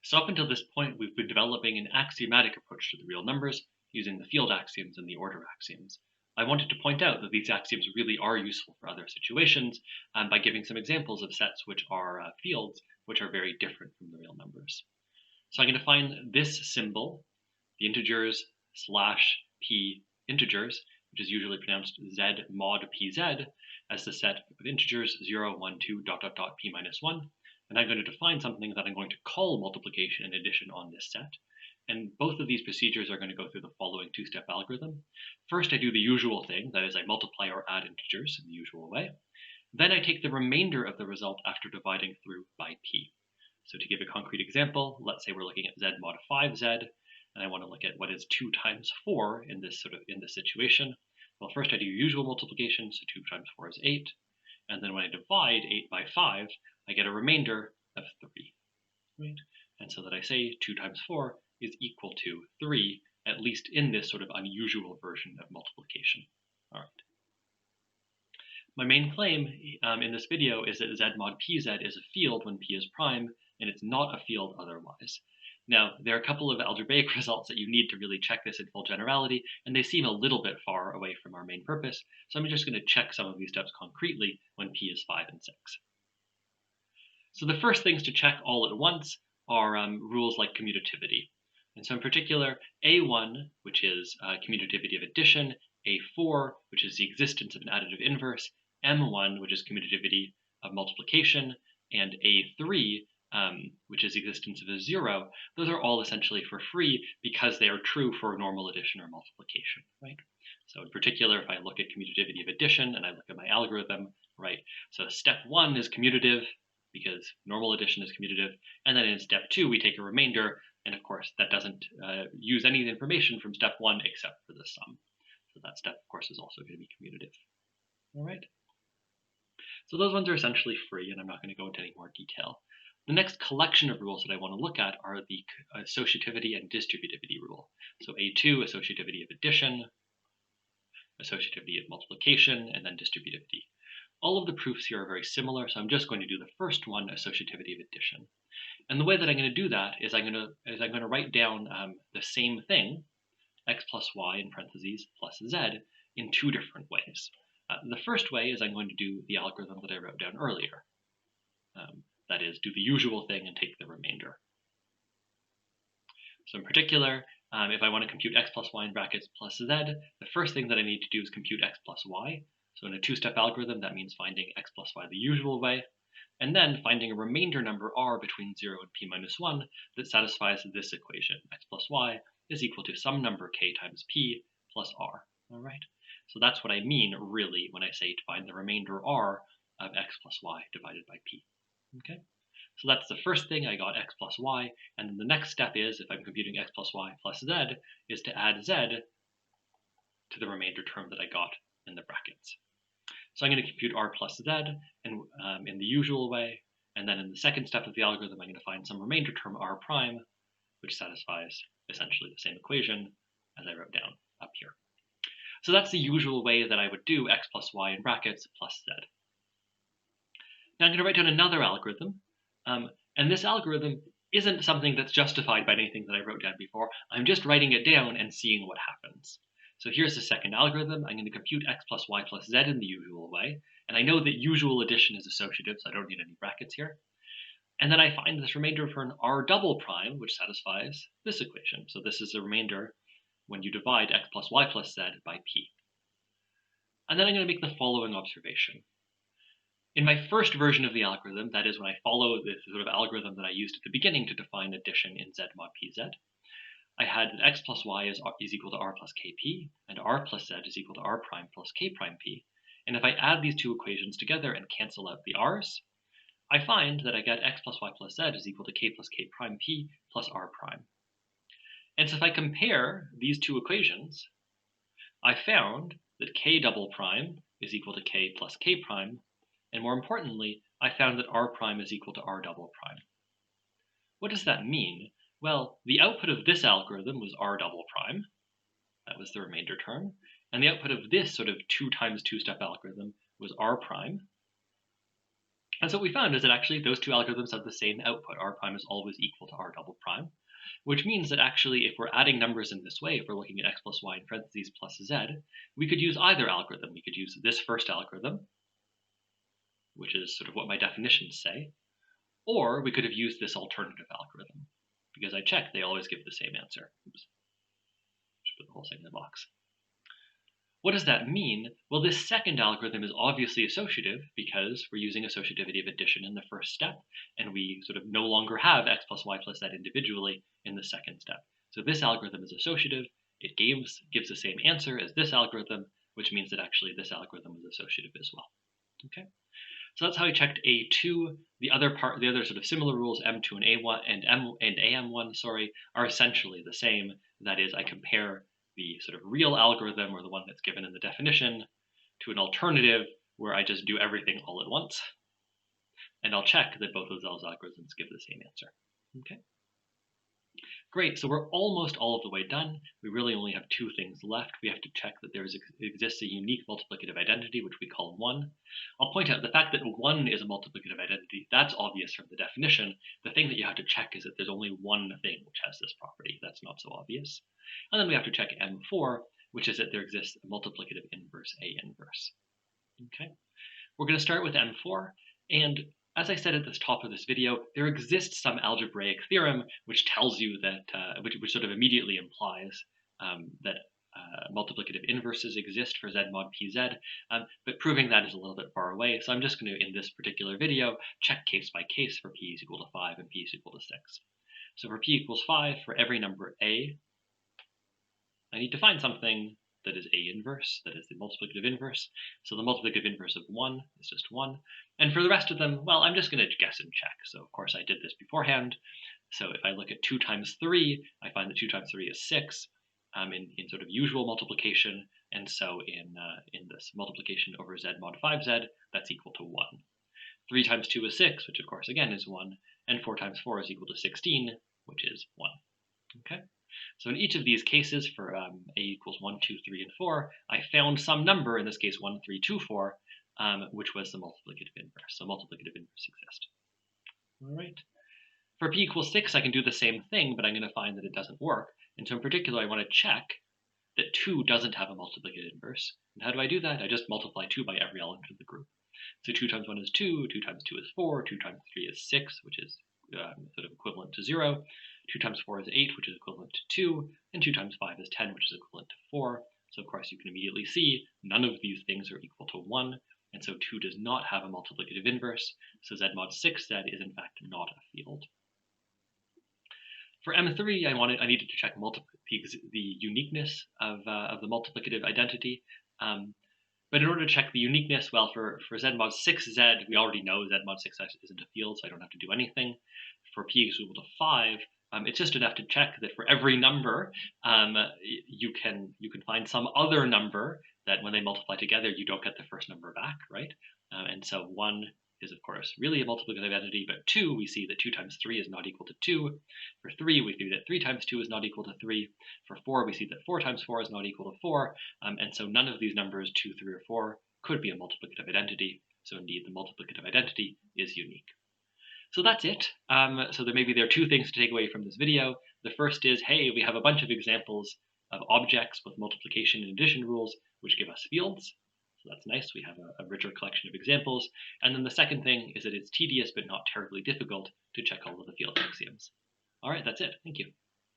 So up until this point, we've been developing an axiomatic approach to the real numbers using the field axioms and the order axioms. I wanted to point out that these axioms really are useful for other situations by giving some examples of sets which are fields which are very different from the real numbers. So I'm going to find this symbol, the integers slash p integers, which is usually pronounced z mod pz, as the set of integers 0, 1, 2, dot, dot, dot, p minus 1. And I'm going to define something that I'm going to call multiplication and addition on this set. And both of these procedures are going to go through the following two-step algorithm. First, I do the usual thing, that is I multiply or add integers in the usual way. Then I take the remainder of the result after dividing through by p. So to give a concrete example, let's say we're looking at z mod 5z, and I want to look at what is 2 times 4 in this situation. Well, first I do usual multiplication, so 2 times 4 is 8. And then when I divide 8 by 5, I get a remainder of 3, right? And so that I say 2 times 4 is equal to 3, at least in this sort of unusual version of multiplication. All right. My main claim in this video is that z mod pz is a field when p is prime, and it's not a field otherwise. Now, there are a couple of algebraic results that you need to really check this in full generality, and they seem a little bit far away from our main purpose, so I'm just going to check some of these steps concretely when p is 5 and 6. So the first things to check all at once are rules like commutativity. And so in particular, A1, which is commutativity of addition, A4, which is the existence of an additive inverse, M1, which is commutativity of multiplication, and A3, which is the existence of a zero, those are all essentially for free because they are true for normal addition or multiplication, right? So in particular, if I look at commutativity of addition and I look at my algorithm, right? So step 1 is commutative because normal addition is commutative. And then in step 2, we take a remainder. And of course, that doesn't use any information from step 1 except for the sum. So that step, of course, is also going to be commutative. All right. So those ones are essentially free, and I'm not going to go into any more detail. The next collection of rules that I want to look at are the associativity and distributivity rule. So A2, associativity of addition, associativity of multiplication, and then distributivity. All of the proofs here are very similar, so I'm just going to do the first one, associativity of addition. And the way that I'm going to do that is I'm going to write down the same thing, x plus y in parentheses plus z, in two different ways. The first way is I'm going to do the algorithm that I wrote down earlier. That is, do the usual thing and take the remainder. So in particular, if I want to compute x plus y in brackets plus z, the first thing that I need to do is compute x plus y. So in a two-step algorithm, that means finding x plus y the usual way, and then finding a remainder number r between 0 and p minus 1 that satisfies this equation. X plus y is equal to some number k times p plus r. All right. So that's what I mean, really, when I say to find the remainder r of x plus y divided by p. Okay. So that's the first thing. I got x plus y, and then the next step is, if I'm computing x plus y plus z, is to add z to the remainder term that I got in the brackets. So I'm going to compute r plus z in the usual way, and then in the second step of the algorithm, I'm going to find some remainder term r prime, which satisfies essentially the same equation as I wrote down up here. So that's the usual way that I would do x plus y in brackets plus z. Now I'm going to write down another algorithm, and this algorithm isn't something that's justified by anything that I wrote down before. I'm just writing it down and seeing what happens. So here's the second algorithm. I'm going to compute x plus y plus z in the usual way. And I know that usual addition is associative, so I don't need any brackets here. And then I find this remainder for an r double prime, which satisfies this equation. So this is the remainder when you divide x plus y plus z by p. And then I'm going to make the following observation. In my first version of the algorithm, that is when I follow the sort of algorithm that I used at the beginning to define addition in z mod pz, I had that x plus y is equal to r plus kp, and r plus z is equal to r prime plus k prime p. And if I add these two equations together and cancel out the r's, I find that I get x plus y plus z is equal to k plus k prime p plus r prime. And so if I compare these two equations, I found that k double prime is equal to k plus k prime, and more importantly, I found that r prime is equal to r double prime. What does that mean? Well, the output of this algorithm was r double prime. That was the remainder term. And the output of this sort of 2 times 2-step algorithm was r prime. And so what we found is that actually those two algorithms have the same output. R prime is always equal to R double prime, which means that actually if we're adding numbers in this way, if we're looking at x plus y in parentheses plus z, we could use either algorithm. We could use this first algorithm, which is sort of what my definitions say, or we could have used this alternative algorithm, because I checked they always give the same answer. Oops. Just put the whole thing in the box. What does that mean? Well, this second algorithm is obviously associative because we're using associativity of addition in the first step, and we sort of no longer have x plus y plus z individually in the second step. So this algorithm is associative. It gives the same answer as this algorithm, which means that actually this algorithm is associative as well. Okay. So that's how I checked A2. The other sort of similar rules, M2 and A1 and AM1, are essentially the same. That is, I compare the sort of real algorithm, or the one that's given in the definition, to an alternative where I just do everything all at once. And I'll check that both of those algorithms give the same answer. Okay. Great, so we're almost all of the way done. We really only have two things left. We have to check that there exists a unique multiplicative identity, which we call 1. I'll point out the fact that 1 is a multiplicative identity, that's obvious from the definition. The thing that you have to check is that there's only one thing which has this property. That's not so obvious. And then we have to check M4, which is that there exists a multiplicative inverse A inverse. Okay, we're going to start with M4, and as I said at the top of this video, there exists some algebraic theorem which tells you that, which sort of immediately implies that multiplicative inverses exist for Z mod PZ, but proving that is a little bit far away. So I'm just going to, in this particular video, check case by case for P is equal to 5 and P is equal to 6. So for P equals 5, for every number A, I need to find something that is A inverse, that is the multiplicative inverse. So the multiplicative inverse of 1 is just 1. And for the rest of them, well, I'm just going to guess and check. So of course I did this beforehand. So if I look at 2 times 3, I find that 2 times 3 is 6 in sort of usual multiplication. And so in this multiplication over Z mod 5Z, that's equal to 1. 3 times 2 is 6, which of course again is 1. And 4 times 4 is equal to 16, which is 1. Okay. So in each of these cases for A equals 1, 2, 3, and 4, I found some number, in this case 1, 3, 2, 4, which was the multiplicative inverse. So multiplicative inverse exists. All right. For P equals 6, I can do the same thing, but I'm going to find that it doesn't work. And so in particular, I want to check that 2 doesn't have a multiplicative inverse. And how do I do that? I just multiply 2 by every element of the group. So 2 times 1 is 2, 2 times 2 is 4, 2 times 3 is 6, which is sort of equivalent to 0. 2 times 4 is 8, which is equivalent to 2, and 2 times 5 is 10, which is equivalent to 4. So of course you can immediately see none of these things are equal to 1, and so 2 does not have a multiplicative inverse, so Z mod 6Z is in fact not a field. For M3, I needed to check the uniqueness of the multiplicative identity. But in order to check the uniqueness, well, for Z mod 6Z, we already know Z mod 6Z isn't a field, so I don't have to do anything. For P is equal to 5, it's just enough to check that for every number, you can find some other number that when they multiply together, you don't get the first number back, right? And so 1 is, of course, really a multiplicative identity, but 2, we see that 2 times 3 is not equal to 2. For 3, we see that 3 times 2 is not equal to 3. For 4, we see that 4 times 4 is not equal to 4. And so none of these numbers, 2, 3, or 4, could be a multiplicative identity. So indeed, the multiplicative identity is unique. So that's it. So there are two things to take away from this video. The first is, hey, we have a bunch of examples of objects with multiplication and addition rules, which give us fields. So that's nice. We have a richer collection of examples. And then the second thing is that it's tedious but not terribly difficult to check all of the field axioms. All right, that's it. Thank you.